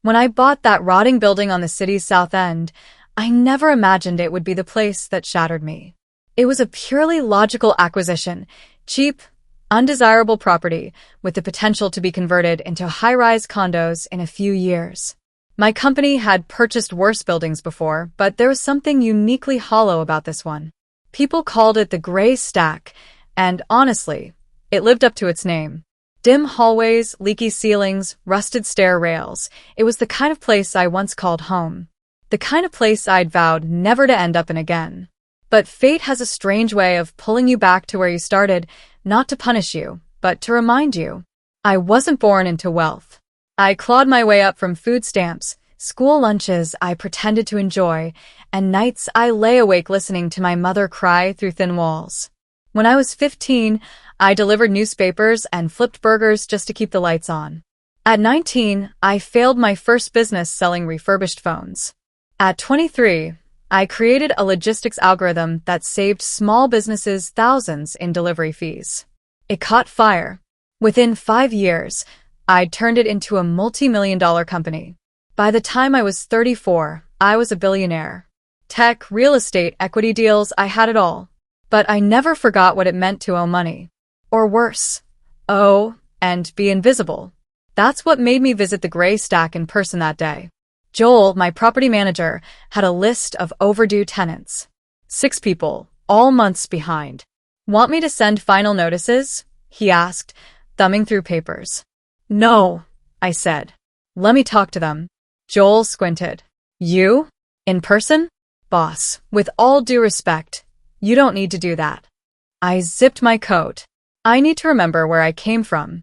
When I bought that rotting building on the city's south end, I never imagined it would be the place that shattered me. It was a purely logical acquisition, cheap, undesirable property with the potential to be converted into high-rise condos in a few years. My company had purchased worse buildings before, but there was something uniquely hollow about this one. People called it the Gray Stack, and honestly, it lived up to its name. Dim hallways, leaky ceilings, rusted stair rails. It was the kind of place I once called home. The kind of place I'd vowed never to end up in again. But fate has a strange way of pulling you back to where you started, not to punish you, but to remind you. I wasn't born into wealth. I clawed my way up from food stamps, school lunches I pretended to enjoy, and nights I lay awake listening to my mother cry through thin walls. When I was 15, I delivered newspapers and flipped burgers just to keep the lights on. At 19, I failed my first business selling refurbished phones. At 23, I created a logistics algorithm that saved small businesses thousands in delivery fees. It caught fire. Within 5 years, I'd turned it into a multi-million-dollar company. By the time I was 34, I was a billionaire. Tech, real estate, equity deals, I had it all. But I never forgot what it meant to owe money. Or worse, owe and be invisible. That's what made me visit the Gray Stack in person that day. Joel, my property manager, had a list of overdue tenants. 6 people, all months behind. Want me to send final notices? He asked, thumbing through papers. No, I said. Let me talk to them. Joel squinted. You? In person? Boss, with all due respect, you don't need to do that. I zipped my coat. I need to remember where I came from.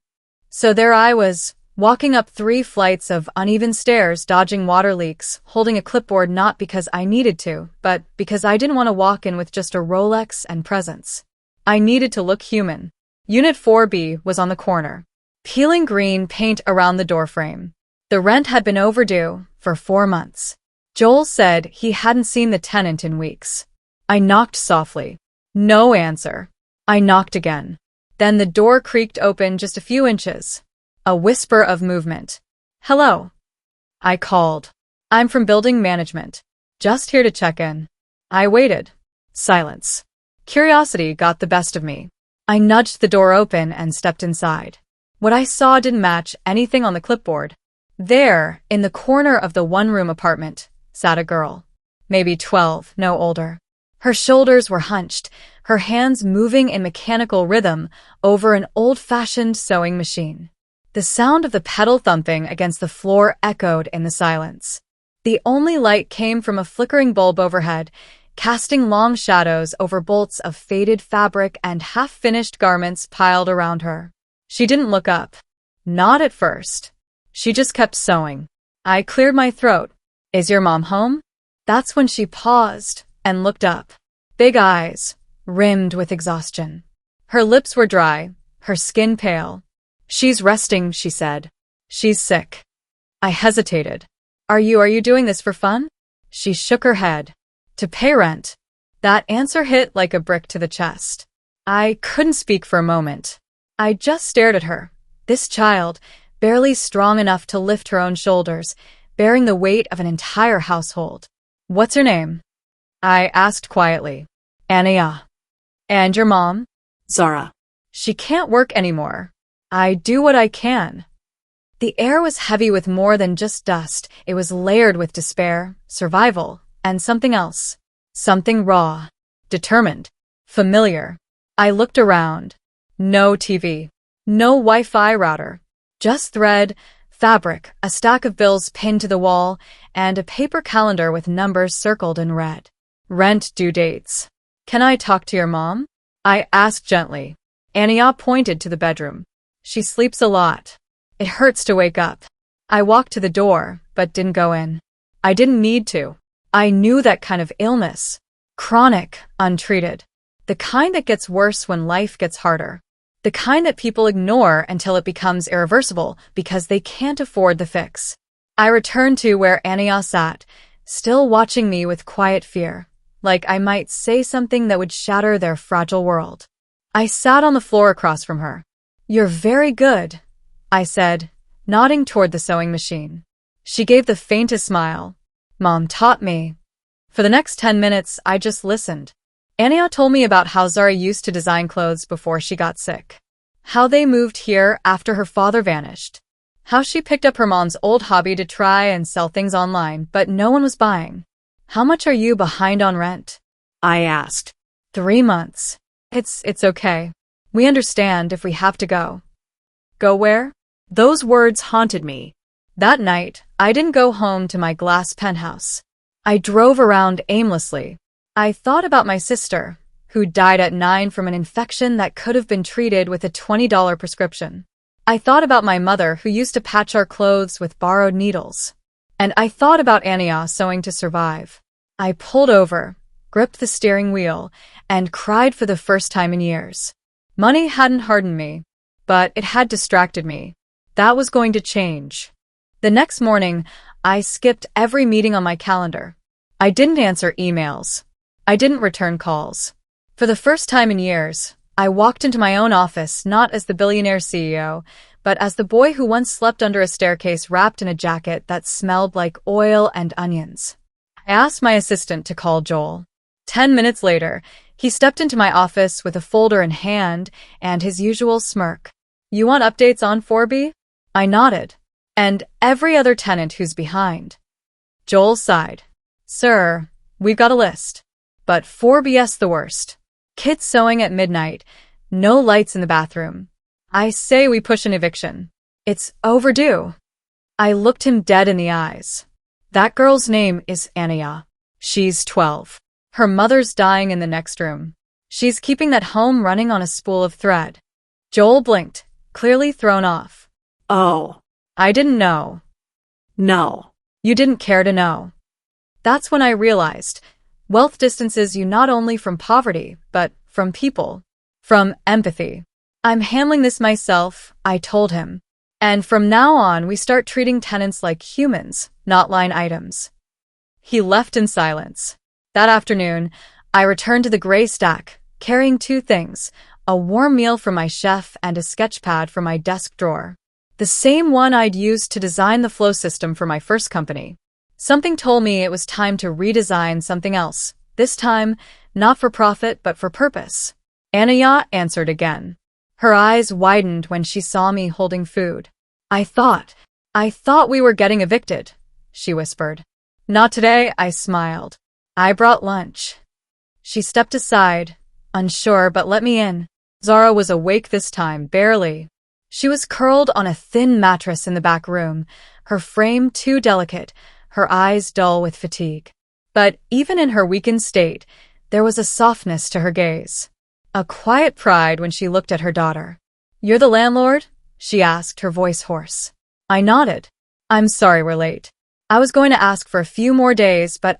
So there I was, walking up 3 flights of uneven stairs, dodging water leaks, holding a clipboard not because I needed to, but because I didn't want to walk in with just a Rolex and presents. I needed to look human. Unit 4B was on the corner. Peeling green paint around the doorframe. The rent had been overdue for 4 months. Joel said he hadn't seen the tenant in weeks. I knocked softly. No answer. I knocked again. Then the door creaked open just a few inches. A whisper of movement. Hello. I called. I'm from building management. Just here to check in. I waited. Silence. Curiosity got the best of me. I nudged the door open and stepped inside. What I saw didn't match anything on the clipboard. There, in the corner of the one-room apartment, sat a girl. Maybe 12, no older. Her shoulders were hunched, her hands moving in mechanical rhythm over an old-fashioned sewing machine. The sound of the pedal thumping against the floor echoed in the silence. The only light came from a flickering bulb overhead, casting long shadows over bolts of faded fabric and half-finished garments piled around her. She didn't look up. Not at first. She just kept sewing. I cleared my throat. Is your mom home? That's when she paused and looked up. Big eyes, rimmed with exhaustion. Her lips were dry, her skin pale. She's resting, she said. She's sick. I hesitated. Are you doing this for fun? She shook her head. To pay rent. That answer hit like a brick to the chest. I couldn't speak for a moment. I just stared at her. This child, barely strong enough to lift her own shoulders, bearing the weight of an entire household. What's her name? I asked quietly. Anaiya. And your mom? Zara. She can't work anymore. I do what I can. The air was heavy with more than just dust. It was layered with despair, survival, and something else. Something raw, determined, familiar. I looked around. No TV. No Wi-Fi router. Just thread, fabric, a stack of bills pinned to the wall, and a paper calendar with numbers circled in red. Rent due dates. Can I talk to your mom? I asked gently. Anaiya pointed to the bedroom. She sleeps a lot. It hurts to wake up. I walked to the door, but didn't go in. I didn't need to. I knew that kind of illness. Chronic, untreated. The kind that gets worse when life gets harder. The kind that people ignore until it becomes irreversible because they can't afford the fix. I returned to where Anaiya sat, still watching me with quiet fear, like I might say something that would shatter their fragile world. I sat on the floor across from her. You're very good, I said, nodding toward the sewing machine. She gave the faintest smile. Mom taught me. For the next 10 minutes, I just listened. Anaiya told me about how Zara used to design clothes before she got sick. How they moved here after her father vanished. How she picked up her mom's old hobby to try and sell things online, but no one was buying. How much are you behind on rent? I asked. 3 months. It's okay. We understand if we have to go. Go where? Those words haunted me. That night, I didn't go home to my glass penthouse. I drove around aimlessly. I thought about my sister, who died at 9 from an infection that could have been treated with a $20 prescription. I thought about my mother, who used to patch our clothes with borrowed needles. And I thought about Anaiya sewing to survive. I pulled over, gripped the steering wheel, and cried for the first time in years. Money hadn't hardened me, but it had distracted me. That was going to change. The next morning, I skipped every meeting on my calendar. I didn't answer emails. I didn't return calls. For the first time in years, I walked into my own office not as the billionaire CEO, but as the boy who once slept under a staircase wrapped in a jacket that smelled like oil and onions. I asked my assistant to call Joel. 10 minutes later, he stepped into my office with a folder in hand and his usual smirk. You want updates on 4B? I nodded. And every other tenant who's behind. Joel sighed. Sir, we've got a list. But 4BS the worst. Kids sewing at midnight. No lights in the bathroom. I say we push an eviction. It's overdue. I looked him dead in the eyes. That girl's name is Anaiya. She's 12. Her mother's dying in the next room. She's keeping that home running on a spool of thread. Joel blinked, clearly thrown off. Oh. I didn't know. No. You didn't care to know. That's when I realized wealth distances you not only from poverty, but from people. From empathy. I'm handling this myself, I told him. And from now on, we start treating tenants like humans, not line items. He left in silence. That afternoon, I returned to the gray stack, carrying 2 things, a warm meal from my chef and a sketch pad from my desk drawer. The same one I'd used to design the flow system for my first company. Something told me it was time to redesign something else, this time not for profit but for purpose. Anaiya answered again. Her eyes widened when she saw me holding food. I thought we were getting evicted, she whispered. Not today, I smiled. I brought lunch. She stepped aside, unsure, but let me in. Zara was awake this time, barely. She was curled on a thin mattress in the back room, her frame too delicate, her eyes dull with fatigue. But even in her weakened state, there was a softness to her gaze. A quiet pride when she looked at her daughter. You're the landlord? She asked, her voice hoarse. I nodded. I'm sorry we're late. I was going to ask for a few more days, but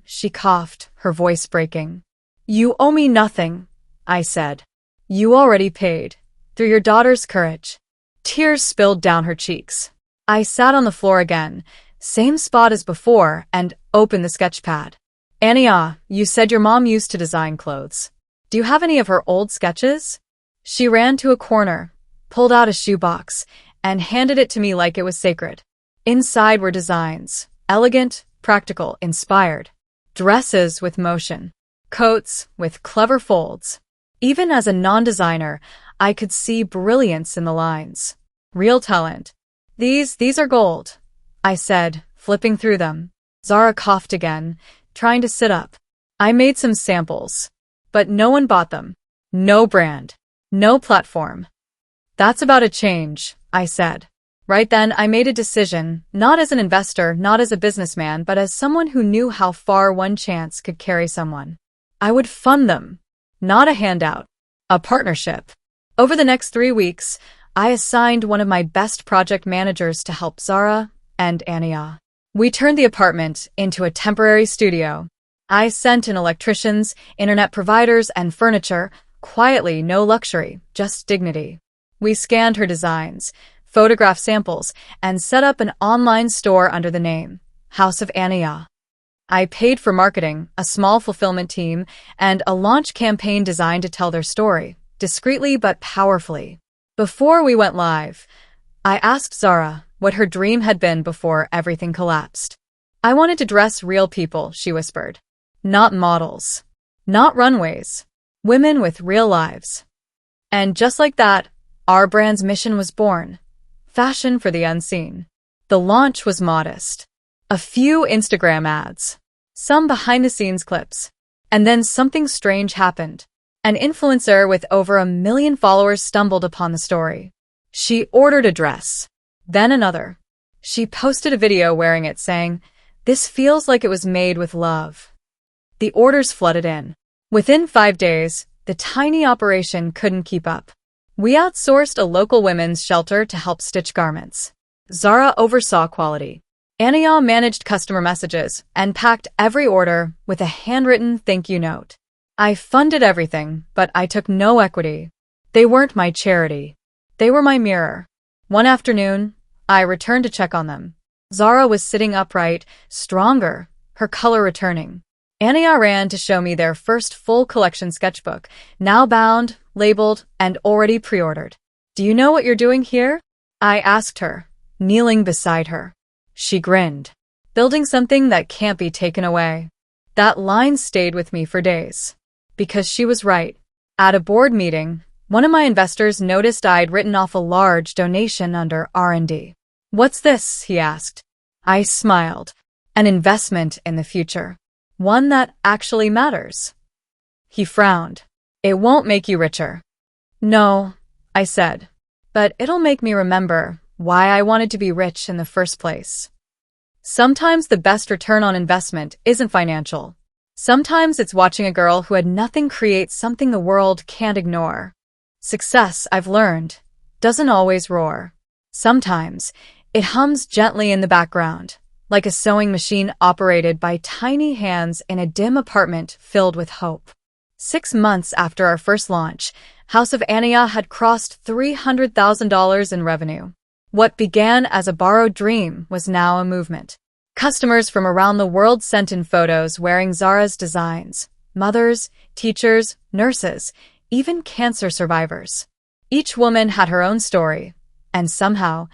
she coughed, her voice breaking. You owe me nothing, I said. You already paid, through your daughter's courage. Tears spilled down her cheeks. I sat on the floor again, same spot as before, and opened the sketch pad. Anaiya, you said your mom used to design clothes. Do you have any of her old sketches? She ran to a corner, pulled out a shoebox, and handed it to me like it was sacred. Inside were designs, elegant, practical, inspired. Dresses with motion. Coats with clever folds. Even as a non-designer, I could see brilliance in the lines. Real talent. These are gold, I said, flipping through them. Zara coughed again, trying to sit up. I made some samples, but no one bought them. No brand. No platform. That's about a change, I said. Right then, I made a decision, not as an investor, not as a businessman, but as someone who knew how far one chance could carry someone. I would fund them. Not a handout. A partnership. Over the next 3 weeks, I assigned one of my best project managers to help Zara and Anaiya. We turned the apartment into a temporary studio. I sent in electricians, internet providers, and furniture, quietly, no luxury, just dignity. We scanned her designs, photographed samples, and set up an online store under the name House of Anaiya. I paid for marketing, a small fulfillment team, and a launch campaign designed to tell their story, discreetly but powerfully. Before we went live, I asked Zara, what her dream had been before everything collapsed. "I wanted to dress real people," she whispered. "Not models. Not runways. Women with real lives." And just like that, our brand's mission was born. Fashion for the unseen. The launch was modest. A few Instagram ads. Some behind-the-scenes clips. And then something strange happened. An influencer with over 1 million followers stumbled upon the story. She ordered a dress. Then another. She posted a video wearing it saying, "This feels like it was made with love." The orders flooded in. Within 5 days, the tiny operation couldn't keep up. We outsourced a local women's shelter to help stitch garments. Zara oversaw quality. Anaiya managed customer messages and packed every order with a handwritten thank you note. I funded everything, but I took no equity. They weren't my charity. They were my mirror. One afternoon, I returned to check on them. Zara was sitting upright, stronger, her color returning. Anaiya ran to show me their first full collection sketchbook, now bound, labeled, and already pre-ordered. "Do you know what you're doing here?" I asked her, kneeling beside her. She grinned. "Building something that can't be taken away." That line stayed with me for days. Because she was right. At a board meeting, one of my investors noticed I'd written off a large donation under R&D. "What's this?" he asked. I smiled. "An investment in the future. One that actually matters." He frowned. "It won't make you richer." "No," I said, "but it'll make me remember why I wanted to be rich in the first place." Sometimes the best return on investment isn't financial. Sometimes it's watching a girl who had nothing create something the world can't ignore. Success, I've learned, doesn't always roar. Sometimes it hums gently in the background, like a sewing machine operated by tiny hands in a dim apartment filled with hope. 6 months after our first launch, House of Anaiya had crossed $300,000 in revenue. What began as a borrowed dream was now a movement. Customers from around the world sent in photos wearing Zara's designs. Mothers, teachers, nurses, even cancer survivors. Each woman had her own story, and somehow,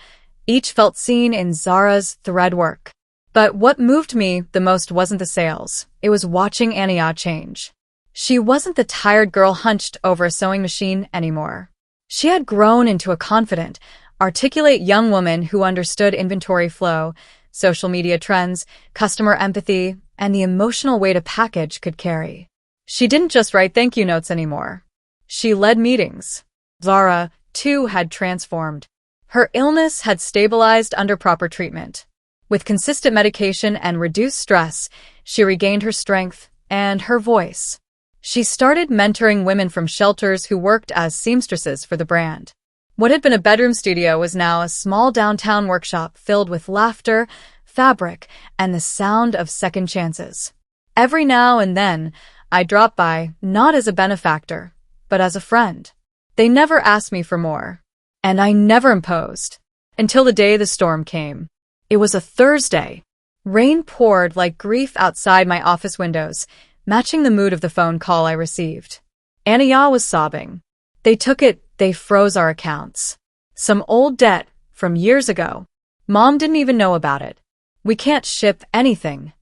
each felt seen in Zara's threadwork. But what moved me the most wasn't the sales. It was watching Anaiya change. She wasn't the tired girl hunched over a sewing machine anymore. She had grown into a confident, articulate young woman who understood inventory flow, social media trends, customer empathy, and the emotional weight a package could carry. She didn't just write thank you notes anymore. She led meetings. Zara, too, had transformed. Her illness had stabilized under proper treatment. With consistent medication and reduced stress, she regained her strength and her voice. She started mentoring women from shelters who worked as seamstresses for the brand. What had been a bedroom studio was now a small downtown workshop filled with laughter, fabric, and the sound of second chances. Every now and then, I dropped by, not as a benefactor, but as a friend. They never asked me for more. And I never imposed. Until the day the storm came. It was a Thursday. Rain poured like grief outside my office windows, matching the mood of the phone call I received. Anaiya was sobbing. "They took it, they froze our accounts. Some old debt from years ago. Mom didn't even know about it. We can't ship anything."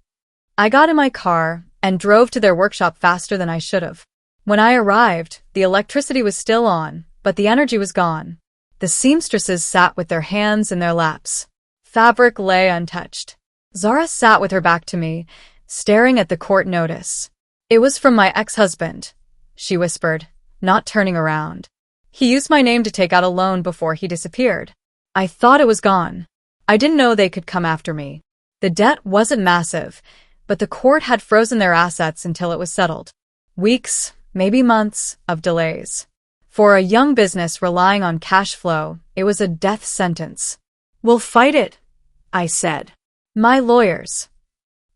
I got in my car and drove to their workshop faster than I should have. When I arrived, the electricity was still on, but the energy was gone. The seamstresses sat with their hands in their laps. Fabric lay untouched. Zara sat with her back to me, staring at the court notice. "It was from my ex-husband," she whispered, not turning around. "He used my name to take out a loan before he disappeared. I thought it was gone. I didn't know they could come after me." The debt wasn't massive, but the court had frozen their assets until it was settled. Weeks, maybe months, of delays. For a young business relying on cash flow, it was a death sentence. "We'll fight it," I said. "My lawyers."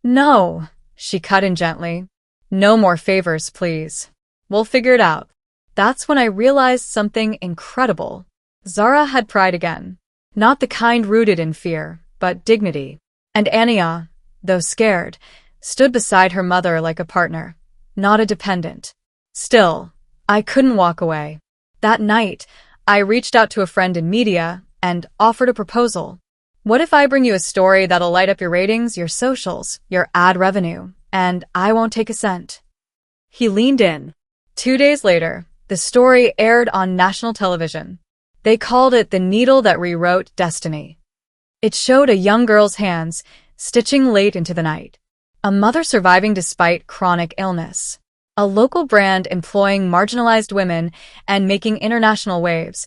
"No," she cut in gently. "No more favors, please. We'll figure it out." That's when I realized something incredible. Zara had pride again. Not the kind rooted in fear, but dignity. And Anaiya, though scared, stood beside her mother like a partner, not a dependent. Still, I couldn't walk away. That night, I reached out to a friend in media and offered a proposal. What if I bring you a story that'll light up your ratings, your socials, your ad revenue, and I won't take a cent? He leaned in. 2 days later, the story aired on national television. They called it The Needle That Rewrote Destiny. It showed a young girl's hands, stitching late into the night. A mother surviving despite chronic illness. A local brand employing marginalized women and making international waves,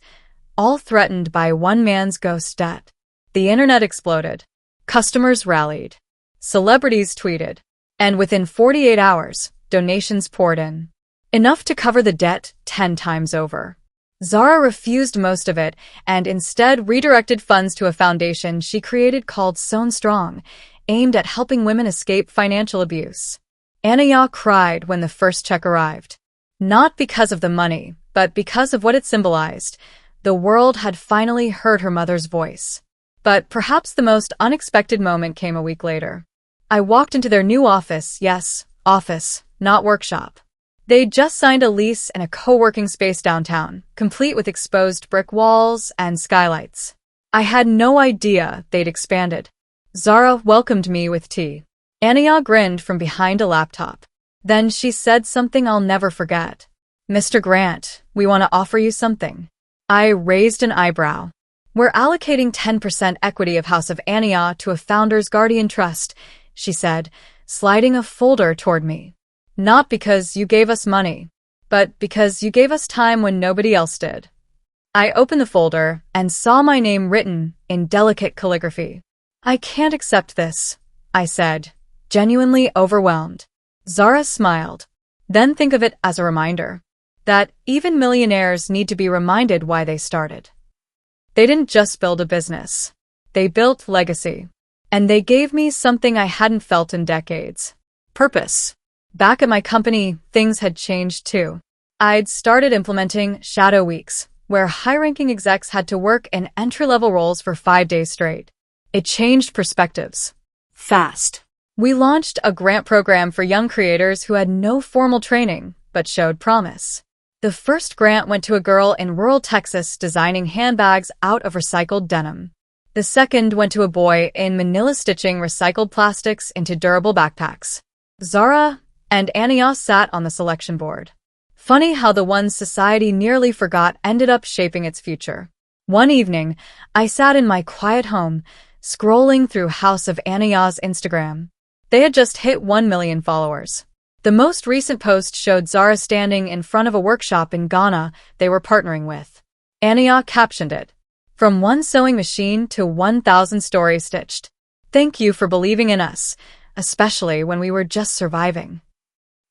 all threatened by one man's ghost debt. The internet exploded. Customers rallied. Celebrities tweeted. And within 48 hours, donations poured in. Enough to cover the debt 10 times over. Zara refused most of it and instead redirected funds to a foundation she created called Sewn Strong, aimed at helping women escape financial abuse. Anaiya cried when the first check arrived. Not because of the money, but because of what it symbolized. The world had finally heard her mother's voice. But perhaps the most unexpected moment came a week later. I walked into their new office, yes, office, not workshop. They'd just signed a lease in a co-working space downtown, complete with exposed brick walls and skylights. I had no idea they'd expanded. Zara welcomed me with tea. Anaiya grinned from behind a laptop. Then she said something I'll never forget. "Mr. Grant, we want to offer you something." I raised an eyebrow. "We're allocating 10% equity of House of Anaiya to a founder's guardian trust," she said, sliding a folder toward me. "Not because you gave us money, but because you gave us time when nobody else did." I opened the folder and saw my name written in delicate calligraphy. "I can't accept this," I said, genuinely overwhelmed. Zara smiled. "Then think of it as a reminder that even millionaires need to be reminded why they started. They didn't just build a business. They built legacy. And they gave me something I hadn't felt in decades. Purpose. Back at my company, things had changed too. I'd started implementing shadow weeks, where high-ranking execs had to work in entry-level roles for 5 days straight. It changed perspectives. Fast. We launched a grant program for young creators who had no formal training, but showed promise. The first grant went to a girl in rural Texas designing handbags out of recycled denim. The second went to a boy in Manila stitching recycled plastics into durable backpacks. Zara and Anaiya sat on the selection board. Funny how the ones society nearly forgot ended up shaping its future. One evening, I sat in my quiet home, scrolling through House of Anaiya's Instagram. They had just hit 1 million followers. The most recent post showed Zara standing in front of a workshop in Ghana they were partnering with. Anaiya captioned it, "From one sewing machine to 1,000 stories stitched. Thank you for believing in us, especially when we were just surviving."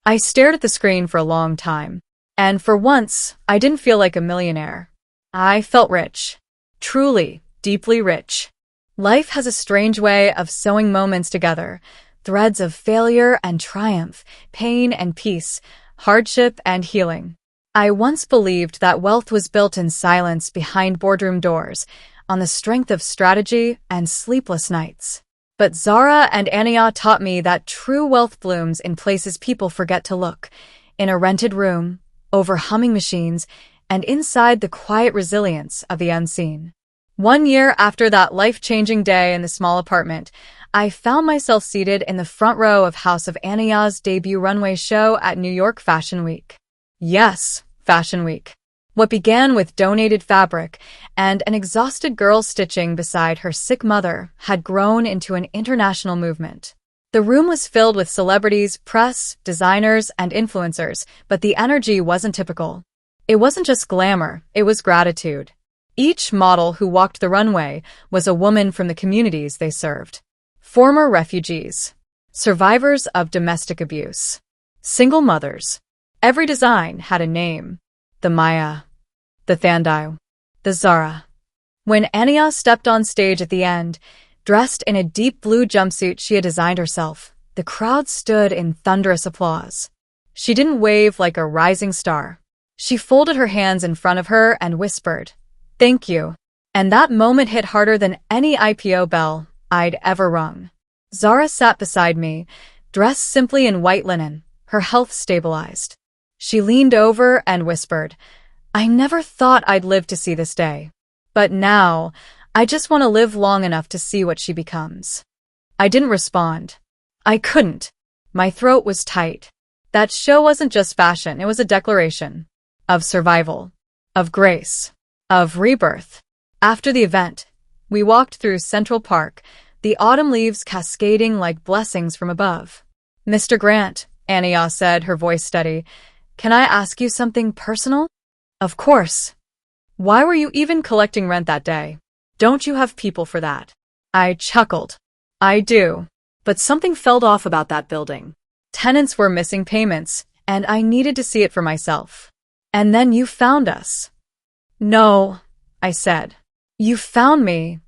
I stared at the screen for a long time, and for once, I didn't feel like a millionaire. I felt rich. Truly, deeply rich. Life has a strange way of sewing moments together, threads of failure and triumph, pain and peace, hardship and healing. I once believed that wealth was built in silence behind boardroom doors, on the strength of strategy and sleepless nights. But Zara and Anaiya taught me that true wealth blooms in places people forget to look, in a rented room, over humming machines, and inside the quiet resilience of the unseen. 1 year after that life-changing day in the small apartment, I found myself seated in the front row of House of Anaiya's debut runway show at New York Fashion Week. Yes, Fashion Week. What began with donated fabric and an exhausted girl stitching beside her sick mother had grown into an international movement. The room was filled with celebrities, press, designers, and influencers, but the energy wasn't typical. It wasn't just glamour, it was gratitude. Each model who walked the runway was a woman from the communities they served. Former refugees, survivors of domestic abuse, single mothers. Every design had a name. The Maya, the Thandai, the Zara. When Anaiya stepped on stage at the end, dressed in a deep blue jumpsuit she had designed herself, the crowd stood in thunderous applause. She didn't wave like a rising star. She folded her hands in front of her and whispered, "Thank you." And that moment hit harder than any IPO bell I'd ever rung. Zara sat beside me, dressed simply in white linen, her health stabilized. She leaned over and whispered, "I never thought I'd live to see this day. But now, I just want to live long enough to see what she becomes. I didn't respond. I couldn't. My throat was tight. That show wasn't just fashion, it was a declaration. Of survival. Of grace. Of rebirth. After the event, we walked through Central Park, the autumn leaves cascading like blessings from above. Mr. Grant, Anaiya said, her voice steady, can I ask you something personal? Of course. Why were you even collecting rent that day? Don't you have people for that? I chuckled. I do. But something felt off about that building. Tenants were missing payments, and I needed to see it for myself. And then you found us. No, I said. You found me.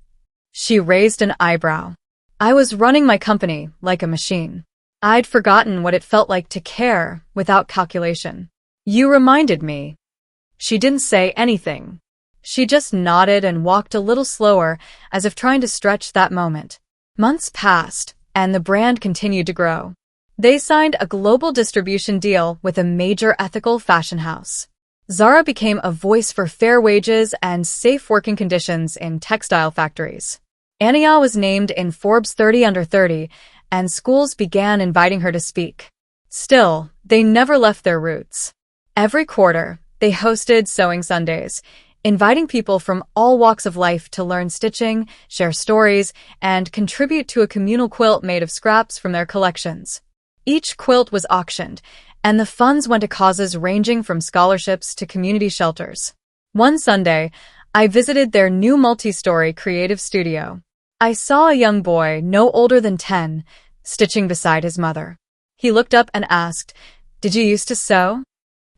She raised an eyebrow. I was running my company like a machine. I'd forgotten what it felt like to care without calculation. You reminded me. She didn't say anything. She just nodded and walked a little slower, as if trying to stretch that moment. Months passed, and the brand continued to grow. They signed a global distribution deal with a major ethical fashion house. Zara became a voice for fair wages and safe working conditions in textile factories. Anaiya was named in Forbes 30 Under 30, and schools began inviting her to speak. Still, they never left their roots. Every quarter, they hosted Sewing Sundays, inviting people from all walks of life to learn stitching, share stories, and contribute to a communal quilt made of scraps from their collections. Each quilt was auctioned, and the funds went to causes ranging from scholarships to community shelters. One Sunday, I visited their new multi-story creative studio. I saw a young boy, no older than 10, stitching beside his mother. He looked up and asked, "Did you used to sew?"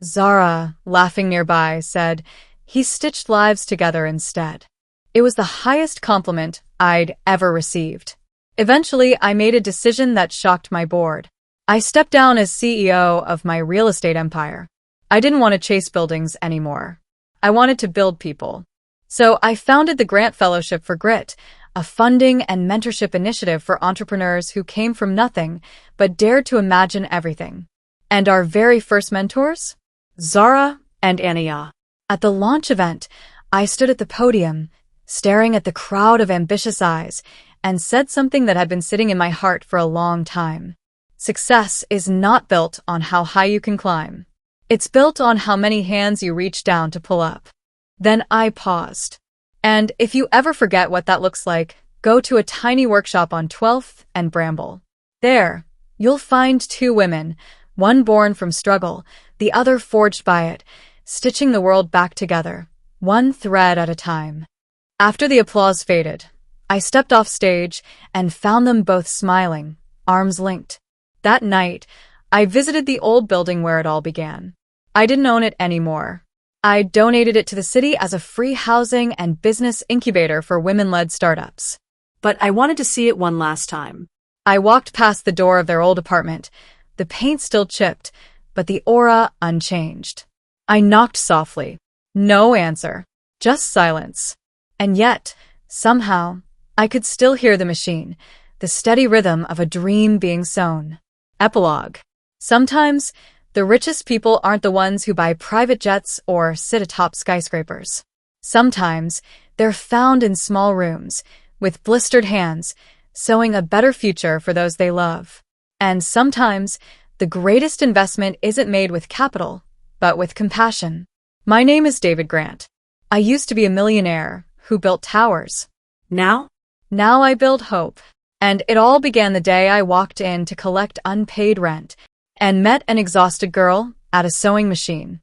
Zara, laughing nearby, said, "He stitched lives together instead." It was the highest compliment I'd ever received. Eventually, I made a decision that shocked my board. I stepped down as CEO of my real estate empire. I didn't want to chase buildings anymore. I wanted to build people. So I founded the Grant Fellowship for Grit, a funding and mentorship initiative for entrepreneurs who came from nothing but dared to imagine everything. And our very first mentors? Zara and Anaiya. At the launch event, I stood at the podium, staring at the crowd of ambitious eyes, and said something that had been sitting in my heart for a long time. Success is not built on how high you can climb. It's built on how many hands you reach down to pull up. Then I paused. And if you ever forget what that looks like, go to a tiny workshop on 12th and Bramble. There, you'll find two women, one born from struggle, the other forged by it, stitching the world back together, one thread at a time. After the applause faded, I stepped off stage and found them both smiling, arms linked. That night, I visited the old building where it all began. I didn't own it anymore. I donated it to the city as a free housing and business incubator for women-led startups. But I wanted to see it one last time. I walked past the door of their old apartment, the paint still chipped, but the aura unchanged. I knocked softly. No answer. Just silence. And yet, somehow, I could still hear the machine, the steady rhythm of a dream being sown. Epilogue. Sometimes, the richest people aren't the ones who buy private jets or sit atop skyscrapers. Sometimes, they're found in small rooms, with blistered hands, sewing a better future for those they love. And sometimes, the greatest investment isn't made with capital, but with compassion. My name is David Grant. I used to be a millionaire who built towers. Now I build hope. And it all began the day I walked in to collect unpaid rent and met an exhausted girl at a sewing machine.